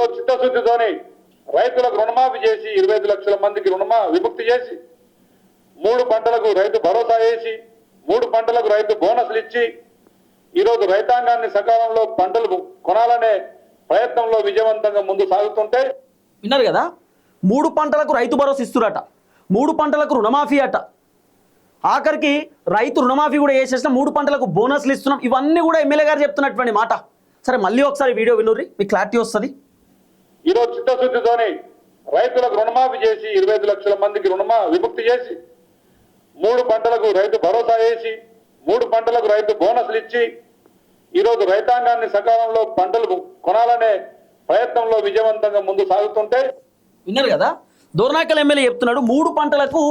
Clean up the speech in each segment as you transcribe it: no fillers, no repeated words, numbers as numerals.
ఈరోజు చిత్తశుద్ధితోని రైతులకు రుణమాఫీ చేసి 25 లక్షల మందికి విముక్తి చేసి 3 పంటలకు రైతు భరోసా వేసి 3 పంటలకు రైతు బోనస్లు ఇచ్చి ఈరోజు రైతాంగాన్ని సకాలంలో పంటలు కొనాలనే ప్రయత్నంలో విజయవంతంగా ముందు సాగుతుంటే విన్నారు కదా 3 పంటలకు రైతు భరోసా ఇస్తురట 3 పంటలకు రుణమాఫీ అట ఆఖరికి రైతు రుణమాఫీ కూడా చేసేసిన 3 పంటలకు బోనస్లు ఇస్తున్నాం ఇవన్నీ కూడా ఎమ్మెల్యే గారు చెప్తున్నటువంటి మాట సరే మళ్ళీ ఒకసారి వీడియో వినుర్రి మీకు క్లారిటీ వస్తుంది ఈరోజు చిత్తశుద్ధితోని రైతులకు రుణమాఫీ చేసి 25 లక్షల మందికి విముక్తి చేసి 3 పంటలకు రైతు భరోసా వేసి 3 పంటలకు రైతు బోనస్లు ఇచ్చి ఈరోజు రైతాంగాన్ని సకాలంలో పంటలు కొనాలనే ప్రయత్నంలో విజయవంతంగా ముందు సాగుతుంటే విన్నారు కదా దోర్నాకల్ ఎమ్మెల్యే చెప్తున్నాడు 3 పంటలకు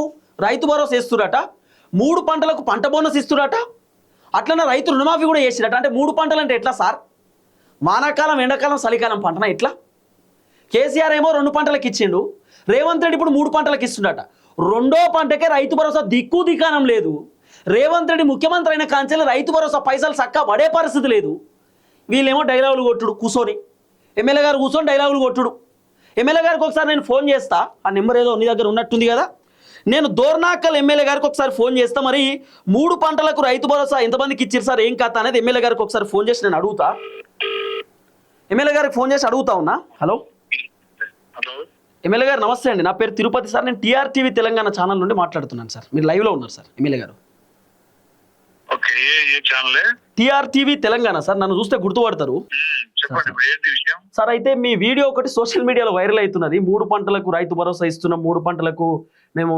రైతు భరోసా ఇస్తురట 3 పంటలకు పంట బోనస్ ఇస్తురట అట్లనే రైతు రుణమాఫీ కూడా చేసిరట అంటే 3 పంటలు అంటే ఎట్లా సార్ వానాకాలం ఎండాకాలం చలికాలం పంటనా ఎట్లా కేసీఆర్ ఏమో 2 పంటలకు ఇచ్చిండు రేవంత్ రెడ్డి ఇప్పుడు 3 పంటలకు ఇస్తుండట రెండో పంటకే రైతు భరోసా దిక్కానం లేదు రేవంత్ రెడ్డి ముఖ్యమంత్రి అయిన కాంచెలు రైతు భరోసా పైసలు చక్క పడే పరిస్థితి లేదు వీళ్ళేమో డైలాగులు కొట్టుడు కూర్చొని ఎమ్మెల్యే గారు కూర్చొని డైలాగులు కొట్టుడు ఎమ్మెల్యే గారికి ఒకసారి నేను ఫోన్ చేస్తా ఆ నెంబర్ ఏదో నీ దగ్గర ఉన్నట్టుంది కదా నేను దోర్నాకల్ ఎమ్మెల్యే గారికి ఒకసారి ఫోన్ చేస్తా మరి 3 పంటలకు రైతు భరోసా ఎంతమందికి ఇచ్చారు సార్ ఏం కథ అనేది ఎమ్మెల్యే గారికి ఒకసారి ఫోన్ చేసి నేను అడుగుతా ఎమ్మెల్యే గారికి ఫోన్ చేసి అడుగుతా ఉన్నా హలో ఎమ్మెల్యే గారు నమస్తే అండి నా పేరు తిరుపతి సార్ నేను టీఆర్టీవీ తెలంగాణ ఛానల్ నుండి మాట్లాడుతున్నాను సార్ మీరు లైవ్లో ఉన్నారు సార్ ఎమ్మెల్యే గారు టీఆర్టీవీ తెలంగాణ సార్ నన్ను చూస్తే గుర్తుపడతారు సార్ అయితే మీ వీడియో ఒకటి సోషల్ మీడియాలో వైరల్ అవుతున్నది 3 పంటలకు రైతు భరోసా ఇస్తున్నాం 3 పంటలకు మేము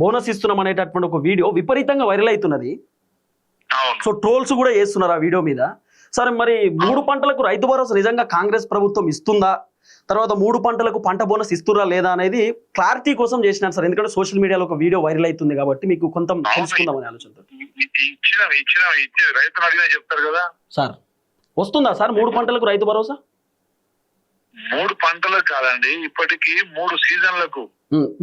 బోనస్ ఇస్తున్నాం అనేటటువంటి ఒక వీడియో విపరీతంగా వైరల్ అవుతున్నది సో ట్రోల్స్ కూడా చేస్తున్నారు ఆ వీడియో మీద సరే మరి 3 పంటలకు రైతు భరోసా నిజంగా కాంగ్రెస్ ప్రభుత్వం ఇస్తుందా తర్వాత 3 పంటలకు పంట బోనస్ ఇస్తురా లేదా అనేది క్లారిటీ కోసం చేసినాను సార్ ఎందుకంటే సోషల్ మీడియాలో ఒక వీడియో వైరల్ అవుతుంది కాబట్టి మీకు కొంత తెలుసుకుందామని ఆలోచనతో చెప్తారు కదా సార్ వస్తుందా సార్ 3 పంటలకు రైతు భరోసా 3 పంటలకు కాదండి ఇప్పటికి 3 సీజన్లకు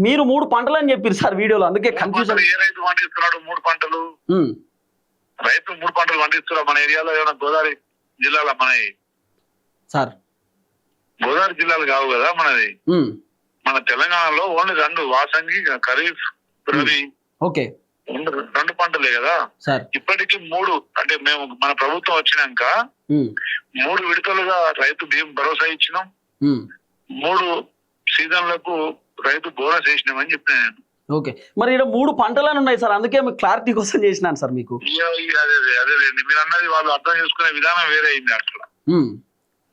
మీరు 3 పంటలు అని చెప్పారు సార్ వీడియోలో అందుకే కన్ఫ్యూజన్ ఏ రైతు పండిస్తున్నాడు 3 పంటలు రైతు 3 పంటలు పండిస్తున్నారు మన ఏరియాలో ఏమైనా గోదావరి జిల్లాలో మనది సార్ గోదావరి జిల్లాలు కావు కదా మనది మన తెలంగాణలో ఓన్లీ 2 వాసంగి ఖరీఫ్ రబీ ఓకే 2 పంటలే కదా సార్ ఇప్పటికి 3 అంటే మేము మన ప్రభుత్వం వచ్చినాక 3 విడతలుగా రైతు బియ్యం భరోసా ఇచ్చినాం 3 సీజన్లకు రైతు బోనస్ వేసినామని చెప్పిన నేను ఓకే మరి ఇక్కడ 3 పంటలను ఉన్నాయి సార్ అందుకే మీకు క్లారిటీ కోసం చేసినాను సార్ మీకు అదే మీరు అన్నది వాళ్ళు అర్థం చేసుకునే విధానం వేరే అయింది అట్లా